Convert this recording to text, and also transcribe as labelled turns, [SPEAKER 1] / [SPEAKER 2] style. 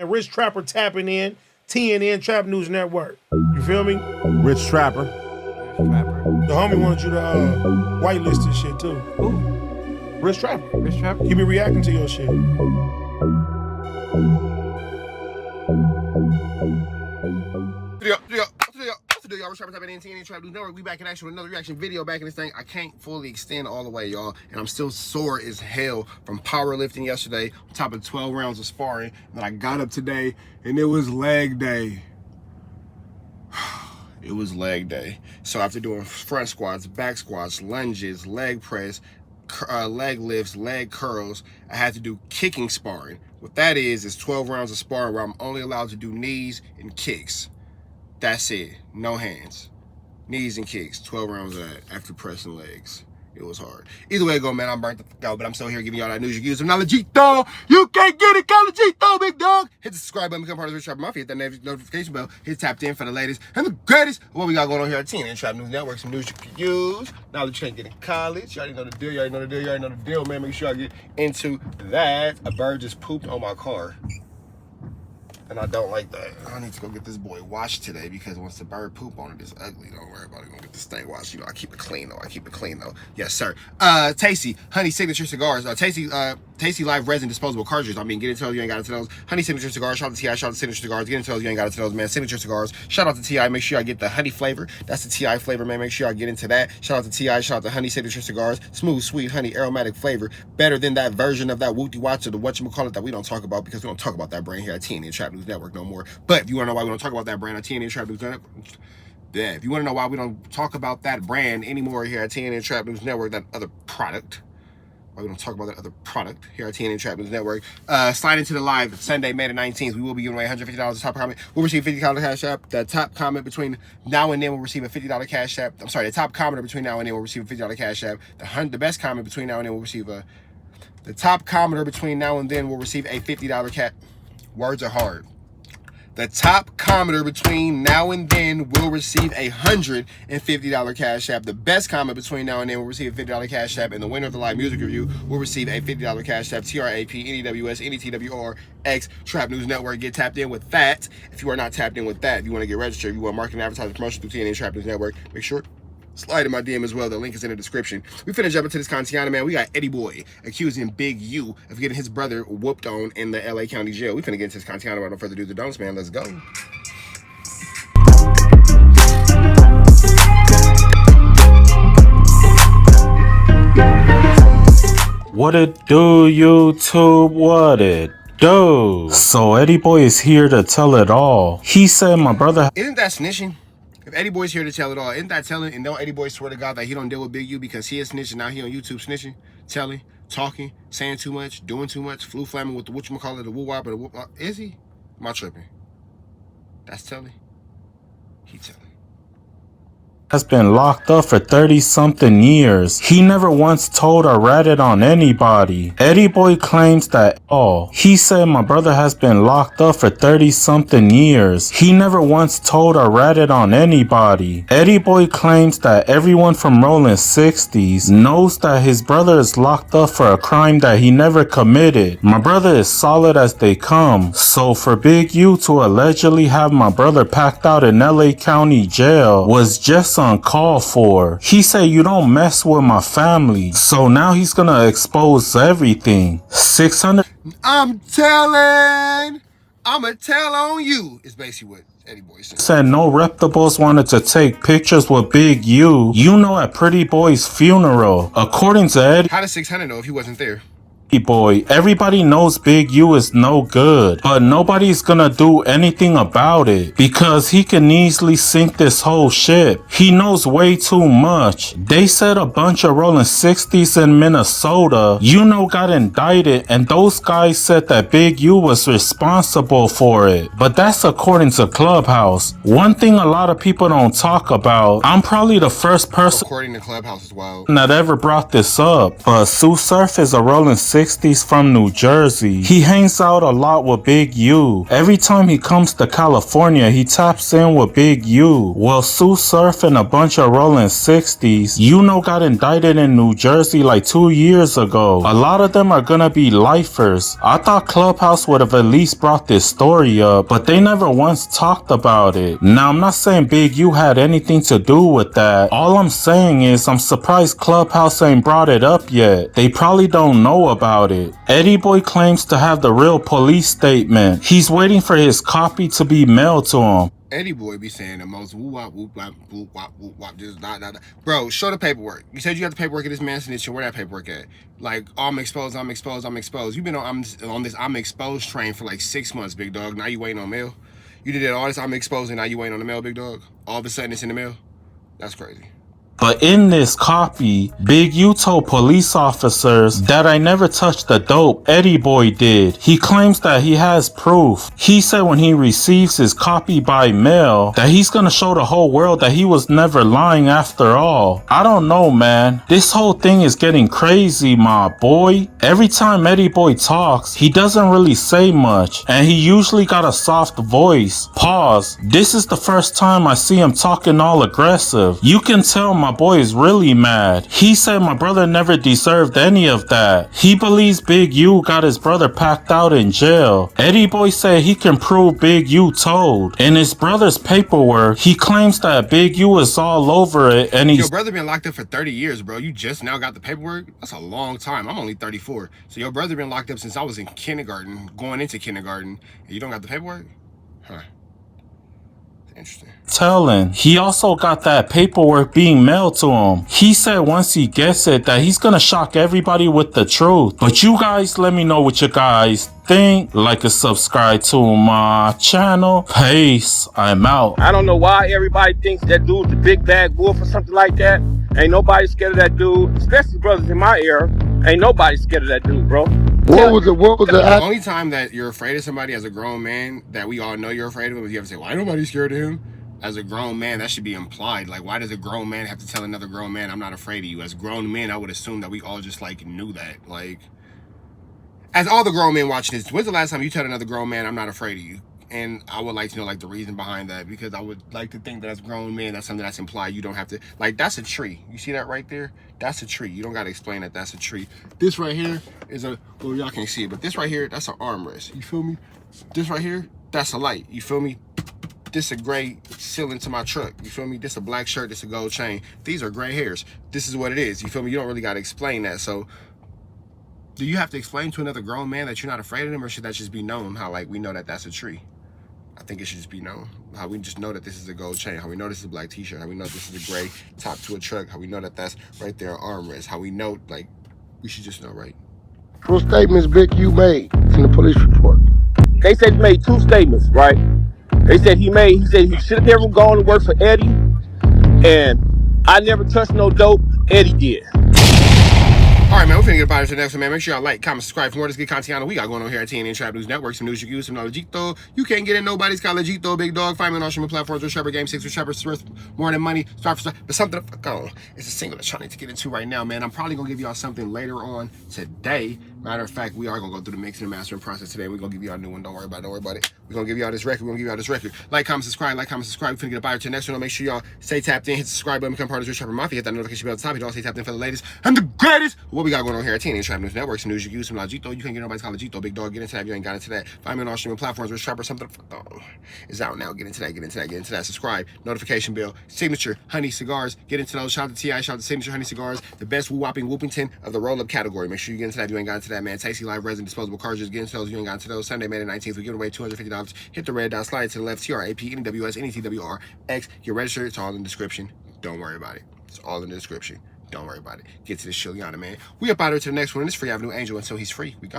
[SPEAKER 1] And Rich Trapper tapping in, TNN Trap News Network. You feel me?
[SPEAKER 2] Rich Trapper.
[SPEAKER 1] The homie wanted you to whitelist this shit too.
[SPEAKER 3] Who?
[SPEAKER 1] Rich Trapper.
[SPEAKER 3] Rich Trapper?
[SPEAKER 1] He be reacting to your shit.
[SPEAKER 2] Y'all, Rich Trapper tapping in TNN Trap News Network. We back in action with another reaction video back in this thing. I can't fully extend all the way, y'all, and I'm still sore as hell from powerlifting yesterday on top of 12 rounds of sparring. And then I got up today and it was leg day. It was leg day. So after doing front squats, back squats, lunges, leg press, leg lifts, leg curls, I had to do kicking sparring. What that is 12 rounds of sparring where I'm only allowed to do knees and kicks. That's it. No hands. Knees and kicks. 12 rounds of that after pressing legs. It was hard. Either way it go, man, I'm burnt the fuck out, but I'm still here giving y'all that news you use. Knowledge-ito. You can't get it, Knowledge-ito, big dog. Hit the subscribe button, become part of the Rich Trapper Mafia. Hit that notification bell. Hit tapped in for the latest and the greatest. What we got going on here at TNN Trap News Network. Some news you can use. Knowledge you can't get in college. You already know the deal. You already know the deal. You already know the deal, man. Make sure I get into that. A bird just pooped on my car. And I don't like that. I need to go get this boy washed today because once the bird poop on it, it's ugly. Don't worry about it. Gonna get this thing washed. You know, I keep it clean though. Yes, sir. Tasty Honey Signature Cigars. Tasty Live Resin Disposable Cartridges. I mean, get into those, you ain't got into those. Honey Signature Cigars. Shout out to T.I. Shout out to Signature Cigars. Get into those, you ain't got into those, man. Signature Cigars. Shout out to T.I. Make sure I get the honey flavor. That's the T.I. flavor, man. Make sure I get into that. Shout out to T.I. Shout out to Honey Signature Cigars. Smooth, sweet, honey, aromatic flavor. Better than that version of that Wooty Watch or the whatchamacallit that we don't talk about because we don't talk about that brand here at TNN Trap News Network no more. But if you want to know why we don't talk about that brand at TNN Trap News Network, yeah, if you want to know why we don't talk about that brand anymore here at TNN Trap News Network, that other product, why we don't talk about that other product here at TNN Trap News Network, slide into the live Sunday, May the 19th. We will be giving away $150. The top comment will receive $50 cash app. The top comment between now and then will receive a $50 cash app. I'm sorry, the top commenter between now and then will receive a $50 cash app. The best comment between now and then will receive a... The top commenter between now and then will receive a $50 cash... Words are hard. The top commenter between now and then will receive a $150 cash app. The best comment between now and then will receive a $50 cash app. And the winner of the live music review will receive a $50 cash app. TRAP, NEWS, NETWRX, Trap News Network. Get tapped in with that. If you are not tapped in with that, if you want to get registered, if you want marketing, advertising, promotion through TNN Trap News Network, make sure slide in my DM as well. The link is in the description. We finna jump into this content, man. We got Eddie Boy accusing Big U of getting his brother whooped on in the LA County jail. We finna get into this content without no further ado. The don'ts, man. Let's go.
[SPEAKER 4] What it do, YouTube? What it do? So Eddie Boy is here to tell it all. He said my brother...
[SPEAKER 2] Isn't that snitching? If Eddie Boy's here to tell it all, isn't that telling? And don't Eddie Boy swear to God that he don't deal with Big U because he is snitching. Now he on YouTube snitching, telling, talking, saying too much, doing too much, flu flamming with the whatchamacallit, the woo-wop, or the whoop. Is he? Am I tripping? That's telling. He telling.
[SPEAKER 4] Has been locked up for 30-something years. He never once told or ratted on anybody. Eddie Boy claims that he said my brother has been locked up for 30-something years. He never once told or ratted on anybody. Eddie Boy claims that everyone from Rolling 60s knows that his brother is locked up for a crime that he never committed. My brother is solid as they come. So for Big U to allegedly have my brother packed out in LA County jail was just uncalled for. He said you don't mess with my family. So now he's gonna expose everything. 600.
[SPEAKER 2] I'm telling. I'ma tell on you. It's basically what Eddie Boy
[SPEAKER 4] said no reputables wanted to take pictures with Big U. You know, at Pretty Boy's funeral. According to Eddie.
[SPEAKER 2] How does 600 know if he wasn't there?
[SPEAKER 4] Boy, everybody knows Big U is no good, but nobody's gonna do anything about it because he can easily sink this whole ship. He knows way too much. They said a bunch of Rolling 60s in Minnesota, got indicted, and those guys said that Big U was responsible for it. But that's according to Clubhouse. One thing a lot of people don't talk about, I'm probably the first person
[SPEAKER 2] according to Clubhouse as well
[SPEAKER 4] that ever brought this up, but Sue Surf is a Rolling 60 60s from New Jersey. He hangs out a lot with Big U. Every time he comes to California, he taps in with Big U. Well, Sue Surf and a bunch of rolling 60s, got indicted in New Jersey like 2 years ago. A lot of them are gonna be lifers. I thought Clubhouse would have at least brought this story up, but they never once talked about it. Now, I'm not saying Big U had anything to do with that. All I'm saying is I'm surprised Clubhouse ain't brought it up yet. They probably don't know about it. Eddie Boy claims to have the real police statement. He's waiting for his copy to be mailed to him.
[SPEAKER 2] Eddie Boy be saying the most woo wop whoop wop whoop wop whoop wop just da da da. Bro, show the paperwork. You said you got the paperwork of this man snitching. Where that paperwork at? Like, oh, I'm exposed. You've been on this I'm exposed train for like 6 months, big dog. Now you waiting on mail. You did all this I'm exposed and now you waiting on the mail, big dog. All of a sudden it's in the mail. That's crazy.
[SPEAKER 4] But in this copy, Big U told police officers that I never touched the dope, Eddie Boy did. He claims that he has proof. He said when he receives his copy by mail, that he's gonna show the whole world that he was never lying after all. I don't know, man. This whole thing is getting crazy, my boy. Every time Eddie Boy talks, he doesn't really say much, and he usually got a soft voice. Pause. This is the first time I see him talking all aggressive. You can tell my boy is really mad. He said my brother never deserved any of that. He believes Big U got his brother packed out in jail. Eddie Boy said he can prove Big U told. In his brother's paperwork, he claims that Big U is all over it and he's—
[SPEAKER 2] Your brother been locked up for 30 years, bro. You just now got the paperwork? That's a long time. I'm only 34. So your brother been locked up since I was in kindergarten, going into kindergarten, and you don't got the paperwork? Huh. Interesting.
[SPEAKER 4] telling. He also got that paperwork being mailed to him. He said once he gets it that he's gonna shock everybody with the truth. But you guys let me know what you guys think. Like and subscribe to my channel. Peace. I'm out.
[SPEAKER 3] I don't know why everybody thinks that dude's the big bad wolf or something like that. Ain't nobody scared of that dude, especially brothers in my era. Ain't nobody scared of that dude, bro.
[SPEAKER 5] What was the
[SPEAKER 2] The only time that you're afraid of somebody as a grown man, that we all know you're afraid of him, is you ever say, why nobody scared of him? As a grown man, that should be implied. Like, why does a grown man have to tell another grown man, I'm not afraid of you? As grown men, I would assume that we all just, like, knew that. Like, as all the grown men watching this, when's the last time you told another grown man, I'm not afraid of you? And I would like to know, like, the reason behind that, because I would like to think that as grown men, that's something that's implied. You don't have to, like, that's a tree. You see that right there? That's a tree. You don't got to explain that that's a tree. This right here is a, well, y'all can't see it, but this right here, that's an armrest. You feel me? This right here, that's a light. You feel me? This a gray ceiling to my truck. You feel me? This a black shirt, this a gold chain. These are gray hairs. This is what it is. You feel me? You don't really got to explain that. So, do you have to explain to another grown man that you're not afraid of them, or should that just be known? How, like, we know that that's a tree? I think it should just be known. How we just know that this is a gold chain. How we know this is a black t-shirt. How we know this is a gray top to a truck. How we know that that's right there armrest. How we know, like, we should just know, right?
[SPEAKER 5] what statements Big U made in the police report?
[SPEAKER 3] They said he made two statements, right? They said he said he should have never gone to work for Eddie, and I never touched no dope. Eddie did.
[SPEAKER 2] All right, man, we're finna get about it to the next one, man. Make sure y'all like, comment, subscribe for more of this good content we got going on here at TNN Trap News Network. Some news you can use, some knowledgeito. You can't get in nobody's collegito, big dog. Find me on all streaming platforms with Trapper Game 6 with Trapper worth more than money. Start for but something to fuck on. It's a single that's trying to get into right now, man. I'm probably gonna give y'all something later on today. Matter of fact, we are gonna go through the mixing and mastering process today. We're gonna give y'all a new one. Don't worry about it. We're gonna give y'all this record. Like, comment, subscribe. We're finna get about it to the next one. Make sure y'all stay tapped in, hit the subscribe button, become part of the Trapper Mafia, hit that notification bell at the top. You don't stay tapped in for the latest and the greatest. What we got going on here at TNN Trap News Network, some news you use, some logito. You can't get nobody's collegito, big dog. Get into that if you ain't got into that. Find me on all streaming platforms with Trapper something is out now. Get into that. Subscribe, notification bell, signature honey cigars. Get into those. Shout out to T.I., shout out to Signature Honey Cigars, the best whoopington of the roll-up category. Make sure you get into that if you ain't got into that, man. Tasty Live resin disposable cartridges. Get into those if you ain't got into those. Sunday, May the 19th, we're giving away $250. Hit the red dot, slide to the left, TRAPNEWS Get registered. It's all in the description. Don't worry about it. It's all in the description. Don't worry about it. Get to the Shiliana, man. We up out here to the next one. This free Avenue Angel until he's free. We go.